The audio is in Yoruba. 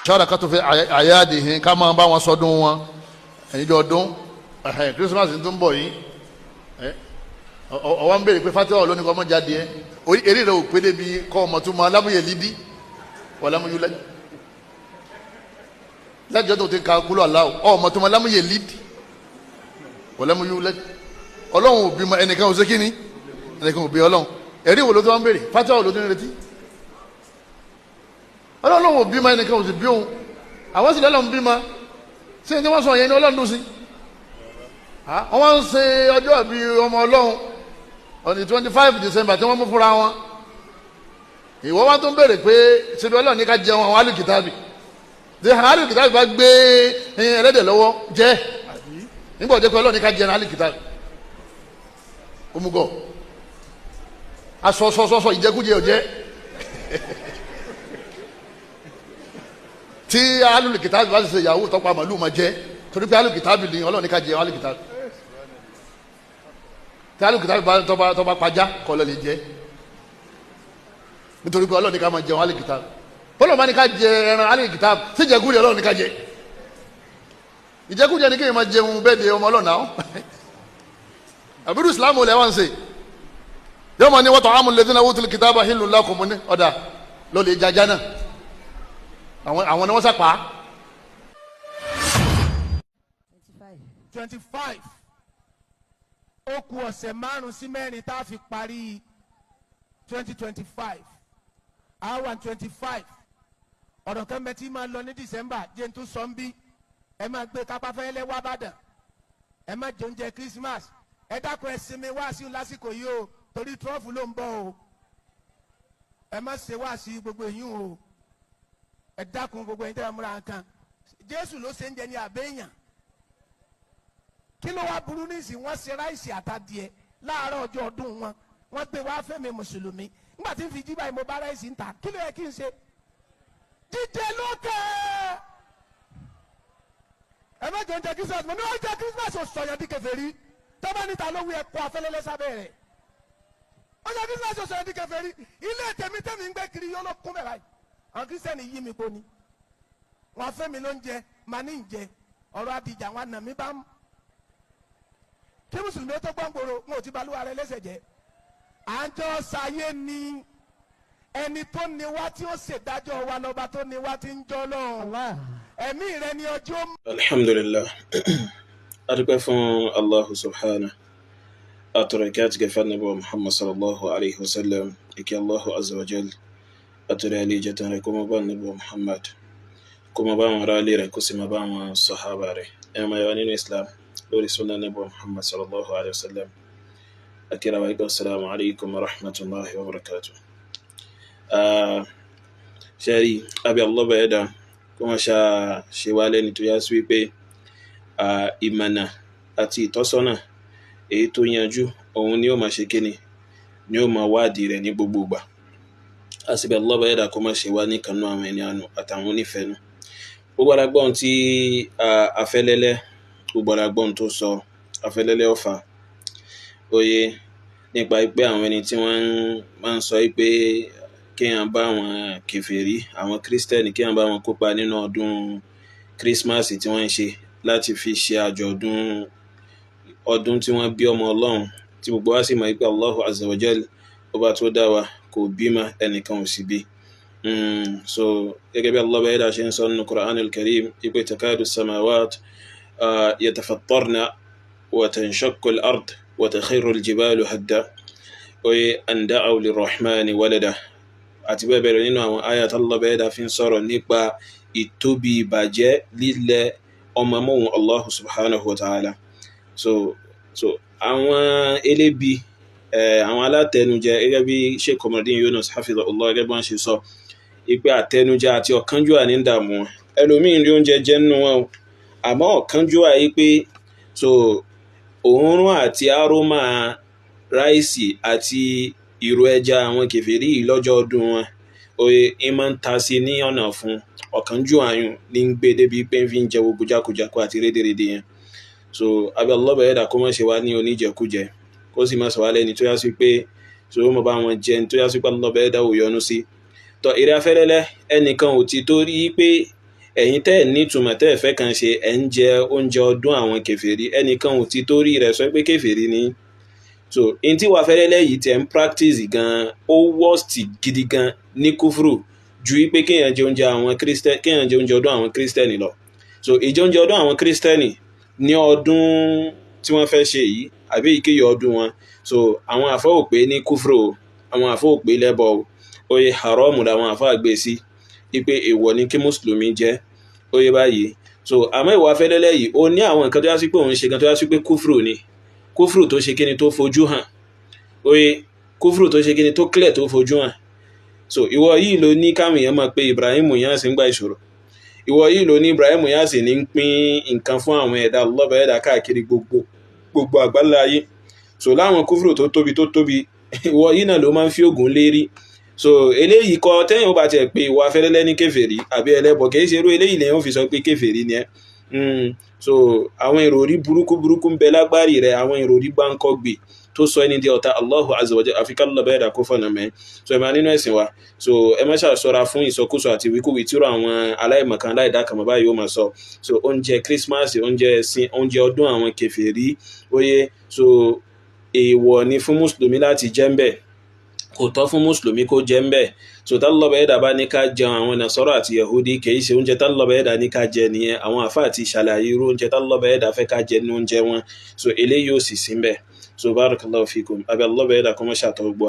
sharakatu fi ayadihin ká máa bá wọn sọdún wọn ẹ̀yìnjọ́ ọdún Christmas tó ń bọ̀ yìí ọwọ́ ń béèrè pé fatiwa lónìí kọ́ ọmọ jáde ẹ̀ eré rẹ̀ ò pé débi kọ́ ọmọ tó máa lámúyẹ̀ lídí wà lámúyẹ̀ lẹ́yìn lájọ́ tó ti ka kúlọ̀ aláwọ̀ ọmọ tó máa lámúyẹ̀ lídí wà lámúyẹ̀ lẹ́yìn ọlọ́run ò bí ma ẹnìkan ò sé kíni ẹnìkan ò bí ọlọ́run ẹ̀rí wo ló tó wá ń béèrè fatiwa ló tó ń retí ọlọ́run ò bí ma ẹnìkan ò sì bí òun àwọn sì lọ́lọ́run bí ma sí ẹni wọ́n sọ yẹn ní ọlọ́run dùn sí wọ́n wá ń ṣe ọjọ́ ìbí ọmọ ọlọ́run on the 25 December tí wọ́n mú fúnra wọn ìwọ wá tó ń béèrè pé ṣebí ọlọ́run ní ká jẹun àwọn alùkìtàbì tí àwọn alùkìtàbì bá gbé ẹlẹ́dẹ̀ lọ́wọ́ jẹ́ nígbà ọjọ́ pé ọlọ́run ní ká jẹun alùkìtàbì omugọ asọsọsọsọ ìjẹkújẹ ọjẹ tí alùkìtàbì bá ti ṣe ìyàwó tọpa màlúù máa jẹ torí pé alùkìtàbì ni ọlọ́run ní ká jẹun alùkìtàbì tí alùkìtàbì bá tọba pajá kọlọ lè jẹ nítorí pé ọlọ́run ní ká máa jẹun alùkìtàbì bọ́lọ̀ máa ní ká jẹ ẹran alùkìtàbì sí ìjẹkújẹ ọlọ́run ní ká jẹ ìjẹkújẹ ní kéèyàn máa jẹun bẹ́ẹ̀ de ọmọ ọlọ́run náà àbúrò ìsìlámù lẹ́wà ń ṣe yóò máa ní wa ta'amul ladhina utul kitaba hillun lakum ní ọ̀dà ló lè jajá náà àwọn ni wọ́n sàpá. 25 ó kù ọ̀sẹ̀ 5 sí 4 tá a fi parí 2025 hour 25 ọ̀rọ̀ kan bẹ tí máa lọ ní December jẹ́ n tún sọ ń bí ẹ máa gbé kápáfẹ́ lẹ́wọ́ Ìbàdàn ẹ má jẹ oúnjẹ Christmas ẹ dákun ẹ sinmi wá sí lásìkò yìí o torí trọ́fù ló ń bọ̀ o ẹ má ṣe wá sí gbogbo èyí o ẹ dákun gbogbo ẹ̀yin tẹ́ ẹ múra nǹkan Jésù ló ṣe ń jẹ ní àbẹ́yàn kí ló wá burú nísìnyí wọ́n ṣe ráìsì àtàdìẹ láàárọ̀ ọjọ́ ọdún wọn wọ́n gbé wá fẹ́mi mùsùlùmí nígbà tí n fi jí báyìí mo bá ráìsì ń ta kí ló yẹ kí n ṣe jíjẹ lókè ẹ má jẹ oúnjẹ Christmas mo ní oúnjẹ Christmas ò sọyàn di kèfèrí tọ́ba níta ló wí ẹ̀kọ́ afẹ́lẹ́lẹ́ sábẹ́ rẹ̀ oúnjẹ Christmas ò sọyàn di kèfèrí ilé tèmítèmí ń gbé kiri yọ ló kún bẹ́ẹ̀ báyìí àwọn kírísítẹ́nì yí mi gbóni wọn fẹ́ mi ló ń jẹ màá ní ìjẹ ọ̀rọ̀ àdìjà wọn nà mí bá mú kí mùsùlùmí tó gbọ́ngbòrò wọn ò ti balùwà rẹ lẹ́sẹ̀ jẹ́ àjọ sáyé ni ẹni tó ní wá tí ó ṣèdájọ́ wa lọ́ba tó ní wá tí ń jọ́ lọ́hùn ẹ̀mí rẹ ni ọjọ́. alhamdulillah adúpẹ́ fún allahu subhanahu àtọ̀rọ̀kẹ́ àti gẹ̀fẹ́ nàbọ̀ muhammad sallallahu alayhi wa sallam ìkẹ́ allahu azza wa jal àtọ̀rọ̀ àlejò tán rẹ̀ kó mọ́ bá nàbọ̀ muhammad kó mọ́ bá wọn ará ilé rẹ̀ kó sì mọ́ bá wọn sàhábà rẹ̀ ẹ̀ máa yọ nínú islam lórí sunnah nàbọ̀ muhammad sallallahu alayhi wa sallam akira wa ikọ̀ assalamu alaykum wa rahmatullahi wa barakatuh. ṣẹ́rí abi allah bẹ̀ẹ́dà kó wọ́n ṣe wá lẹ́ni tó yá sí wípé ìmọ̀nà àti ìtọ́sọ́nà èyí tó yanjú òun ni ó máa ṣe kíni ni ó máa wádìí rẹ̀ ní gbogbo ìgbà àsìbẹ̀ Allah bẹ̀ẹ́dà kó má ṣe wá ní kanú àwọn ẹni àánú àtàwọn onífẹ̀ẹ́nu gbogbo alágbọ́n tí afẹ́lẹ́lẹ́ gbogbo alágbọ́n tó sọ afẹ́lẹ́lẹ́ ọ̀fà oyè nípa pé àwọn ẹni tí wọ́n máa ń sọ pé kéèyàn bá àwọn kèfèrí àwọn kírísítẹ́nì kéèyàn bá wọn kópa nínú ọdún kírísímàsì tí wọ́n ń ṣe láti fi ṣe àjọ̀dún ọdún tí wọ́n bí ọmọ ọlọ́run tí gbogbo wa sì mọ̀ pé Allahu azza wa jal ọba tó dá wa kò bímọ ẹnìkan ò sì bí so gẹ́gẹ́ bí Allah bẹ́ẹ̀ dá ṣe ń sọ nínú Qur'anul Karim ipe takadu samawat yatafattarna wa tanshaqqu al-ard wa takhiru al-jibalu hadda oye an da'aw lirrahmani walada àti bẹ́ẹ̀ bẹ́ẹ̀ nínú àwọn ayat Allah bẹ́ẹ̀ dá fi ń sọ̀rọ̀ nípa ìtóbi ìbàjẹ́ lílẹ̀ ọmọ mọ́hun Allah subhanahu wa ta'ala so àwọn elébi àwọn alátẹnujẹ gẹ́gẹ́ bí Sheikh Qamaruddin Yunus hafizahullah gẹ́gẹ́ bí wọ́n ṣe sọ ipe àtẹnujẹ àti ọ̀kánjúwà ní dààmú wọn ẹlòmíín rí oúnjẹ jẹ nínú wọn àmọ́ ọ̀kánjúwà yìí pé so òórùn àti aroma ráìsì àti ìró ẹja àwọn kèfèrí lọ́jọ́ ọdún wọn oye ìmọ̀ ń ta sí ní ọ̀nà fún ọ̀kánjúwà yùn ní ń gbé débi pé ń fi ń jẹ gbogbo jákujàku àti rédèrèdè yẹn so abẹ́ Allah bẹ̀ẹ́dà kó mọ̀ ṣe wá ní oníjẹkújẹ kó sì máa sọ wá lẹ́ni tó yá sí pé so ó mọ̀ bá wọn jẹun tó yá sí pé Allah bẹ̀ẹ́dà ò yọ́nú sí tọ́ eré afẹ́lẹ́lẹ́ ẹnìkan ò ti torí pé ẹ̀yin tẹ́ ẹ̀ ní ìtumọ̀ tẹ́ ẹ̀ fẹ́ kàn ṣe ẹ̀ ń jẹ oúnjẹ ọdún àwọn kèfèrí ẹnìkan ò ti torí rẹ̀ sọ pé kèfèrí ni. So in tí wàá fẹ́lẹ́lẹ́ yìí tẹ̀ ń practice gan ó worst gidi gan ní kúfúrú ju wípé kéèyàn jẹ oúnjẹ àwọn kírísítẹ́ kéèyàn jẹ oúnjẹ ọdún àwọn kírísítẹ́nì lọ. So ìjẹ oúnjẹ ọdún àwọn kírísítẹ́nì ní ọdún tí wọ́n fẹ́ ṣe yìí àbí ìkéyìí ọdún wọn, so àwọn àfọ́ ò pé ní kúfúrú, àwọn àfọ́ ò pé lẹ́bọ, oye haramu làwọn àfọ́ àgbẹ̀ sí wípé èèwọ̀ ni kí mùsùlùmí jẹ, oye báyìí. So àmọ́ ìwà fẹ́lẹ́lẹ́ yìí ó ní àwọn nǹkan tó yá sí pé òun ṣe gan tó yá sí pé kúfúrú ni, kúfúrú tó ṣe kíni tó fojú hàn, oye kúfúrú tó ṣe kíni tó clear tó fojú hàn. So ìwọ yìí ló ní káwọn èèyàn mọ̀ pé Ibrahim Inyas ń gba ìṣòro, ìwọ yìí ló ní Ibrahim Inyas ní ń pín nǹkan fún àwọn ẹ̀dá lọ́bà ẹ̀dá káàkiri gbogbo àgbáńlá ayé. So láwọn kúfúrú tó tóbi ìwọ yìí náà ló máa ń fi ògùn lérí. So eléyìí kọ́ tẹ́yìn ó bá tiẹ̀ pé ìwà fẹ́lẹ́lẹ́ ní kèfèrí àbí ẹlẹ́bọ kìí ṣe irú eléyìí lẹ́yìn ó fi sọ pé kèfèrí ni ẹ́. So àwọn ìròrí burúkú ń bẹ lágbárí rẹ̀, àwọn ìròrí gbáǹkọ́gbè tó sọ ẹni di ọ̀tá Allahu azza wa jalla, àfi ká lọ́bà ẹ̀dá kó fọ̀nà mẹ́. So ẹ máa nínú ẹ̀sìn wa, so ẹ má ṣàṣọ́ra fún ìsọkúsọ àti wíkúwí tí àwọn aláìmọ̀kan aláìdákàmọ́ báyìí ó máa sọ. So oúnjẹ Christmas, oúnjẹ ẹ̀sìn, oúnjẹ ọdún àwọn kèfèrí, oye so èèwọ̀ ni fún mùsùlùmí láti jẹ ń bẹ̀, kò tọ́ fún mùsùlùmí kó jẹ ń bẹ̀. So tálọ́bà ẹ̀dá bá ní ká jẹun àwọn Nasara àti Yahudi kìí ṣe oúnjẹ tálọ́bà ẹ̀dá ní ká jẹ nìyẹn, àwọn àfáà àti ṣàlàyé irú oúnjẹ tálọ́bà ẹ̀dá fẹ́ ká jẹ ní oúnjẹ wọn. So eléyìí ò sì sí ń bẹ̀. So barakallahu fikum, àbí Allah ẹ̀dá kọ́mọ́ṣà tó gbọ́.